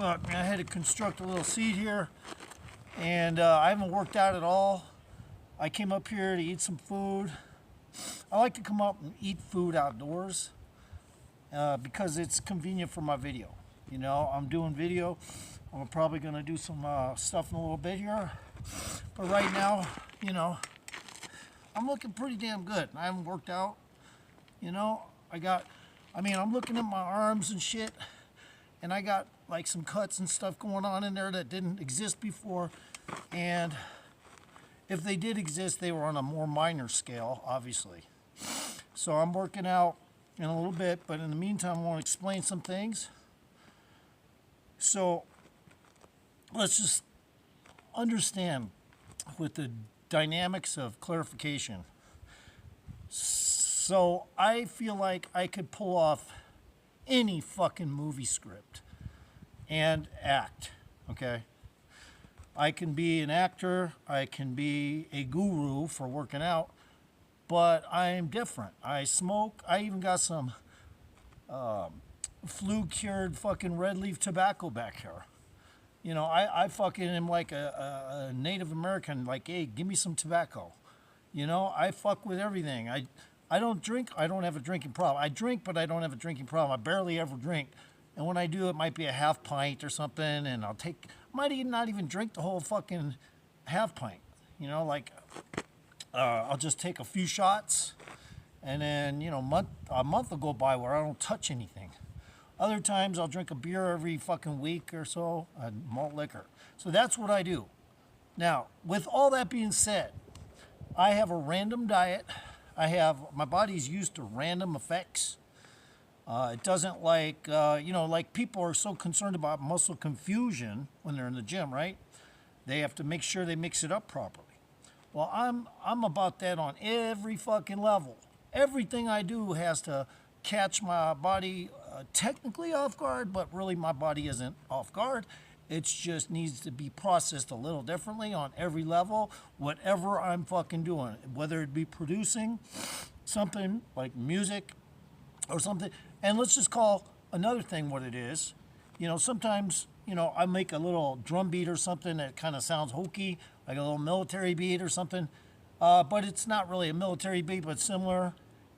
Look, man, I had to construct a little seat here, and I haven't worked out at all. I came up here to eat some food. I like to come up and eat food outdoors because it's convenient for my video. You know, I'm doing video. I'm probably going to do some stuff in a little bit here. But right now, you know, I'm looking pretty damn good. I haven't worked out. You know, I'm looking at my arms and shit, and I got like some cuts and stuff going on in there that didn't exist before. And if they did exist, they were on a more minor scale, obviously. So I'm working out in a little bit, but in the meantime, I want to explain some things. So let's just understand with the dynamics of clarification. So I feel like I could pull off any fucking movie script and act, okay? I can be an actor, I can be a guru for working out, but I'm different. I smoke, I even got some flu-cured fucking red leaf tobacco back here. You know, I fucking am like a Native American, like, hey, give me some tobacco. You know, I fuck with everything. I don't drink, I don't have a drinking problem. I drink, but I don't have a drinking problem. I barely ever drink. And when I do, it might be a half pint or something, and might not even drink the whole fucking half pint. You know, like, I'll just take a few shots, and then, you know, a month will go by where I don't touch anything. Other times, I'll drink a beer every fucking week or so, malt liquor. So that's what I do. Now, with all that being said, I have a random diet. My body's used to random effects. It doesn't like, like people are so concerned about muscle confusion when they're in the gym, right? They have to make sure they mix it up properly. Well, I'm about that on every fucking level. Everything I do has to catch my body technically off guard, but really my body isn't off guard. It just needs to be processed a little differently on every level, whatever I'm fucking doing, whether it be producing something like music or something. And let's just call another thing what it is. You know, sometimes, you know, I make a little drum beat or something that kind of sounds hokey, like a little military beat or something. But it's not really a military beat, but similar.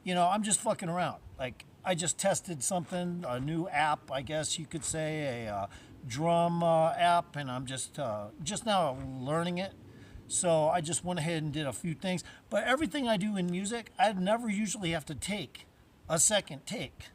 You know, I'm just fucking around. Like, I just tested something, a new app, I guess you could say, a drum app, and I'm just now learning it. So I just went ahead and did a few things. But everything I do in music, I never usually have to take a second take.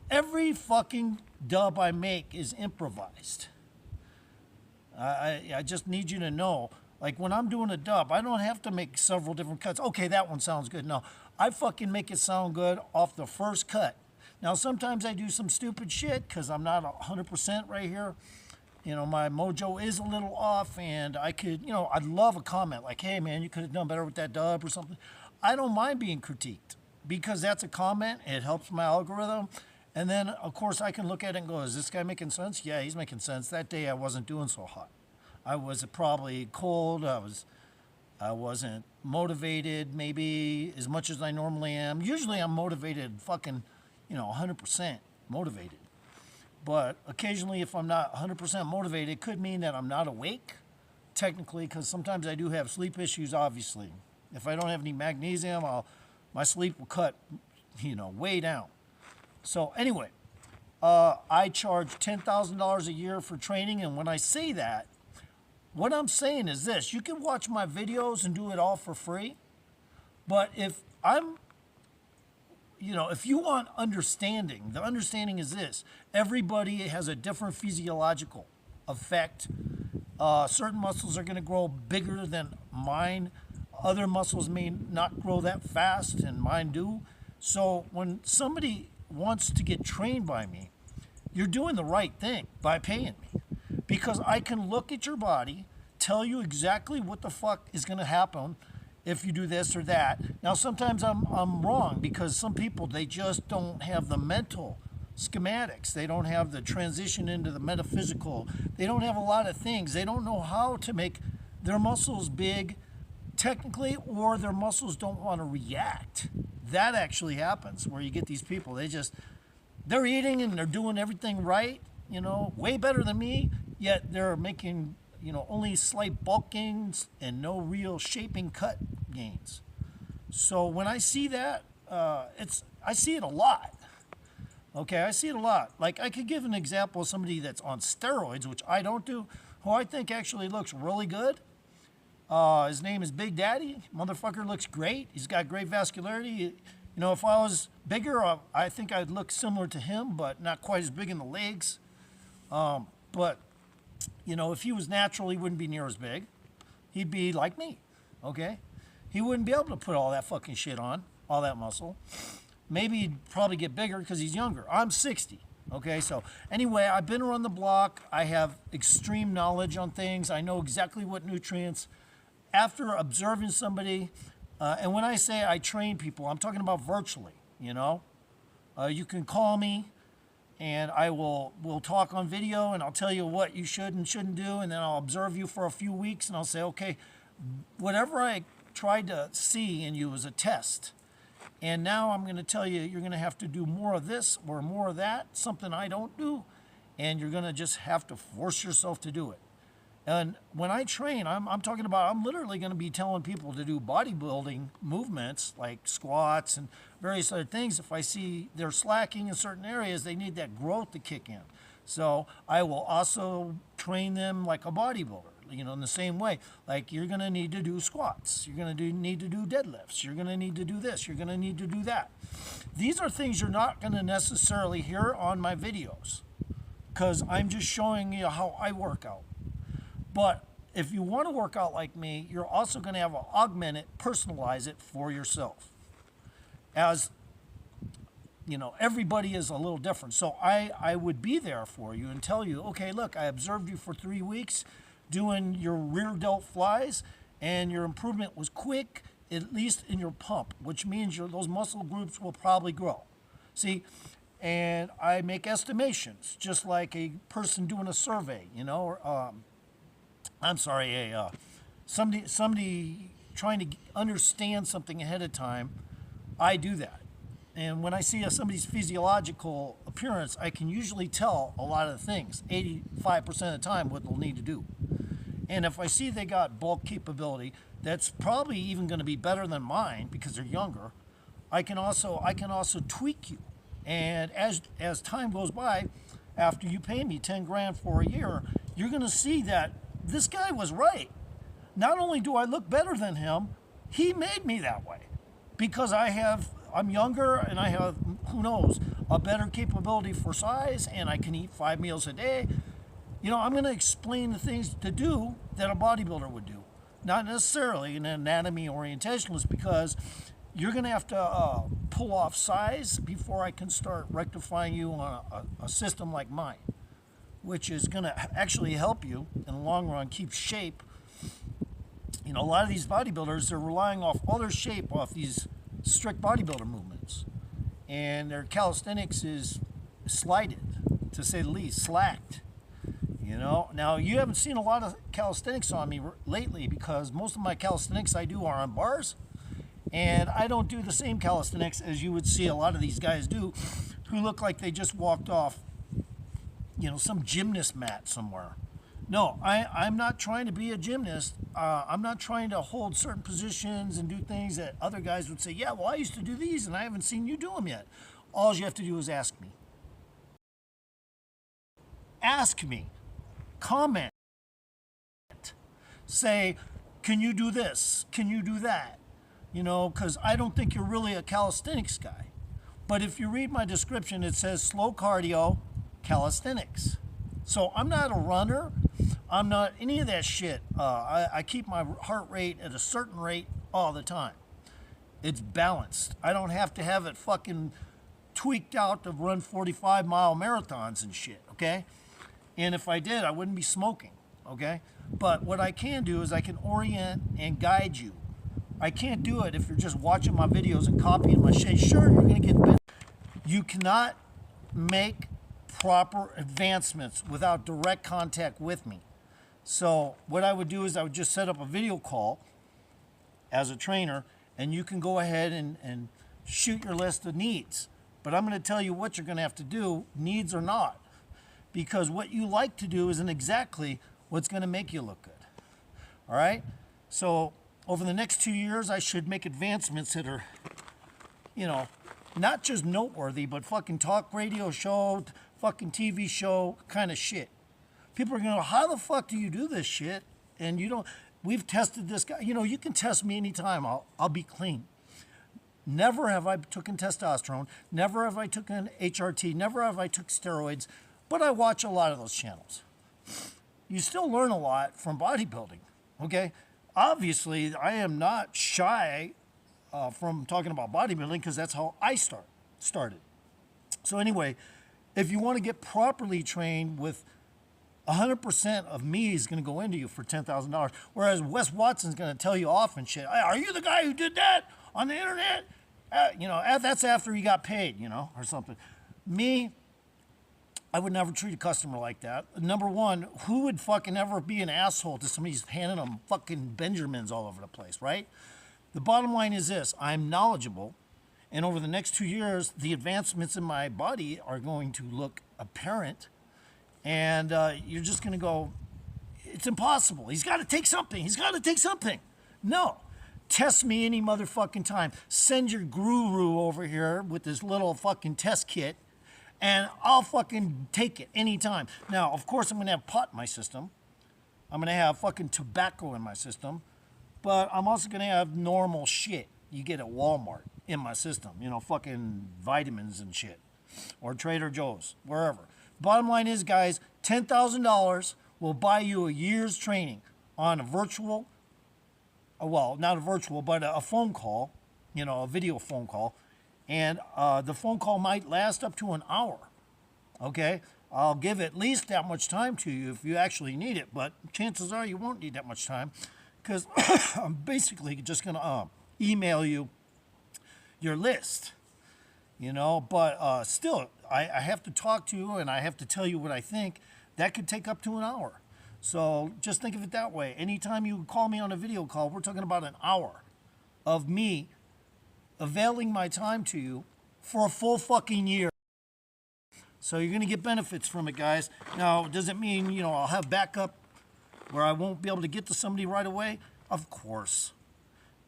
Every fucking dub I make is improvised. I just need you to know, like when I'm doing a dub, I don't have to make several different cuts. Okay, that one sounds good. No, I fucking make it sound good off the first cut. Now, sometimes I do some stupid shit because I'm not 100% right here. You know, my mojo is a little off, and I could, you know, I'd love a comment like, hey, man, you could have done better with that dub or something. I don't mind being critiqued because that's a comment. It helps my algorithm. And then, of course, I can look at it and go, is this guy making sense? Yeah, he's making sense. That day I wasn't doing so hot. I was probably cold. I wasn't motivated maybe as much as I normally am. Usually I'm motivated fucking, 100% motivated. But occasionally if I'm not 100% motivated, it could mean that I'm not awake, technically, because sometimes I do have sleep issues, obviously. If I don't have any magnesium, my sleep will cut, way down. So anyway, I charge $10,000 a year for training, and when I say that, what I'm saying is this: you can watch my videos and do it all for free, but if you want understanding, the understanding is this: everybody has a different physiological effect. Certain muscles are going to grow bigger than mine. Other muscles may not grow that fast, and mine do. So when somebody wants to get trained by me, you're doing the right thing by paying me, because I can look at your body, tell you exactly what the fuck is going to happen if you do this or that. Now, sometimes I'm wrong, because some people, they just don't have the mental schematics. They don't have the transition into the metaphysical. They don't have a lot of things. They don't know how to make their muscles big technically, or their muscles don't want to react. That actually happens, where you get these people, they're eating and they're doing everything right, you know, way better than me, yet they're making, you know, only slight bulk gains and no real shaping cut gains. So when I see that, I see it a lot. Okay, I see it a lot. Like, I could give an example of somebody that's on steroids, which I don't do, who I think actually looks really good. His name is Big Daddy. Motherfucker looks great. He's got great vascularity. You know, if I was bigger, I think I'd look similar to him, but not quite as big in the legs. But, you know, if he was natural, he wouldn't be near as big. He'd be like me, okay? He wouldn't be able to put all that fucking shit on, all that muscle. Maybe he'd probably get bigger because he's younger. I'm 60. Okay, so anyway, I've been around the block. I have extreme knowledge on things. I know exactly what nutrients. After observing somebody, and when I say I train people, I'm talking about virtually, you know. You can call me and we'll talk on video and I'll tell you what you should and shouldn't do, and then I'll observe you for a few weeks and I'll say, okay, whatever I tried to see in you was a test. And now I'm going to tell you, you're going to have to do more of this or more of that, something I don't do, and you're going to just have to force yourself to do it. And when I train, I'm talking about, I'm literally going to be telling people to do bodybuilding movements like squats and various other things. If I see they're slacking in certain areas, they need that growth to kick in. So I will also train them like a bodybuilder. You know, in the same way, like you're going to need to do squats, you're going to need to do deadlifts, you're going to need to do this, you're going to need to do that. These are things you're not going to necessarily hear on my videos because I'm just showing you how I work out. But if you want to work out like me, you're also going to have to augment it, personalize it for yourself. As you know, everybody is a little different. So I would be there for you and tell you, okay, look, I observed you for 3 weeks doing your rear delt flies, and your improvement was quick, at least in your pump, which means those muscle groups will probably grow. See, and I make estimations, just like a person doing a survey, you know, or, somebody trying to understand something ahead of time. I do that. And when I see somebody's physiological appearance, I can usually tell a lot of the things, 85% of the time, what they'll need to do. And if I see they got bulk capability, that's probably even going to be better than mine because they're younger. I can also tweak you. And as time goes by, after you pay me 10 grand for a year, you're going to see that this guy was right. Not only do I look better than him, he made me that way because I'm younger and I have, who knows, a better capability for size, and I can eat 5 meals a day. You know, I'm going to explain the things to do that a bodybuilder would do, not necessarily an anatomy orientationalist, because you're going to have to pull off size before I can start rectifying you on a system like mine, which is going to actually help you in the long run keep shape. You know, a lot of these bodybuilders, they're relying off all their shape off these strict bodybuilder movements, and their calisthenics is slighted, to say the least, slacked. You know, now you haven't seen a lot of calisthenics on me lately because most of my calisthenics I do are on bars, and I don't do the same calisthenics as you would see a lot of these guys do who look like they just walked off, you know, some gymnast mat somewhere. No, I'm not trying to be a gymnast. I'm not trying to hold certain positions and do things that other guys would say, yeah, well, I used to do these and I haven't seen you do them yet. All you have to do is ask me. Ask me. Comment. Say, can you do this? Can you do that? You know, because I don't think you're really a calisthenics guy. But if you read my description, it says slow cardio, calisthenics. So I'm not a runner. I'm not any of that shit. I keep my heart rate at a certain rate all the time. It's balanced. I don't have to have it fucking tweaked out to run 45-mile marathons and shit, okay? And if I did, I wouldn't be smoking, okay? But what I can do is I can orient and guide you. I can't do it if you're just watching my videos and copying my shit. Sure, you're going to get better. You cannot make proper advancements without direct contact with me. So what I would do is I would just set up a video call as a trainer, and you can go ahead and shoot your list of needs. But I'm going to tell you what you're going to have to do, needs or not. because what you like to do isn't exactly what's going to make you look good. All right? So over the next 2 years, I should make advancements that are, you know, not just noteworthy, but fucking talk radio show, fucking TV show kind of shit. People are going to go, how the fuck do you do this shit? And you don't, we've tested this guy. You know, you can test me anytime. I'll be clean. Never have I taken testosterone. Never have I taken HRT. Never have I took steroids. But I watch a lot of those channels. You still learn a lot from bodybuilding, okay? Obviously, I am not shy from talking about bodybuilding because that's how I started. So anyway, if you want to get properly trained with 100% of me is going to go into you for $10,000, whereas Wes Watson's going to tell you off and shit. Hey, are you the guy who did that on the internet? You know, that's after he got paid, you know, or something. Me, I would never treat a customer like that. Number one, who would fucking ever be an asshole to somebody who's handing them fucking Benjamins all over the place, right? The bottom line is this: I'm knowledgeable, and over the next 2 years, the advancements in my body are going to look apparent, and you're just going to go, it's impossible. He's got to take something. He's got to take something. No. Test me any motherfucking time. Send your guru over here with this little fucking test kit, and I'll fucking take it anytime. Now, of course, I'm going to have pot in my system. I'm going to have fucking tobacco in my system. But I'm also going to have normal shit you get at Walmart in my system. You know, fucking vitamins and shit. Or Trader Joe's, wherever. Bottom line is, guys, $10,000 will buy you a year's training on a virtual, well, not a virtual, but a phone call, you know, a video phone call. And the phone call might last up to an hour, okay? I'll give at least that much time to you if you actually need it, but chances are you won't need that much time because I'm basically just going to email you your list, you know? But still, I have to talk to you and I have to tell you what I think. That could take up to an hour. So just think of it that way. Anytime you call me on a video call, we're talking about an hour of me availing my time to you for a full fucking year. So you're going to get benefits from it, guys. Now, does it mean, you know, I'll have backup where I won't be able to get to somebody right away? Of course.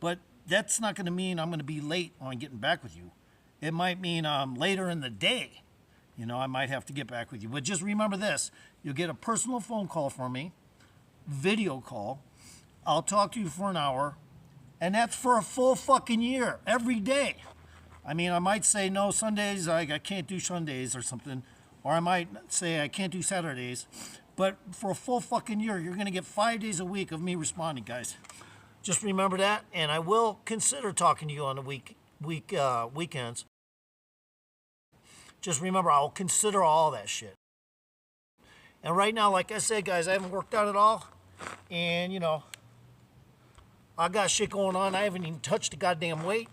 But that's not going to mean I'm going to be late on getting back with you. It might mean later in the day, you know, I might have to get back with you. But just remember this. You'll get a personal phone call from me, video call. I'll talk to you for an hour. And that's for a full fucking year, every day. I mean, I might say, no, Sundays, I can't do Sundays or something. Or I might say I can't do Saturdays. But for a full fucking year, you're going to get 5 days a week of me responding, guys. Just remember that. And I will consider talking to you on the weekends. Just remember, I'll consider all that shit. And right now, like I said, guys, I haven't worked out at all. And, you know, I got shit going on. I haven't even touched the goddamn weight.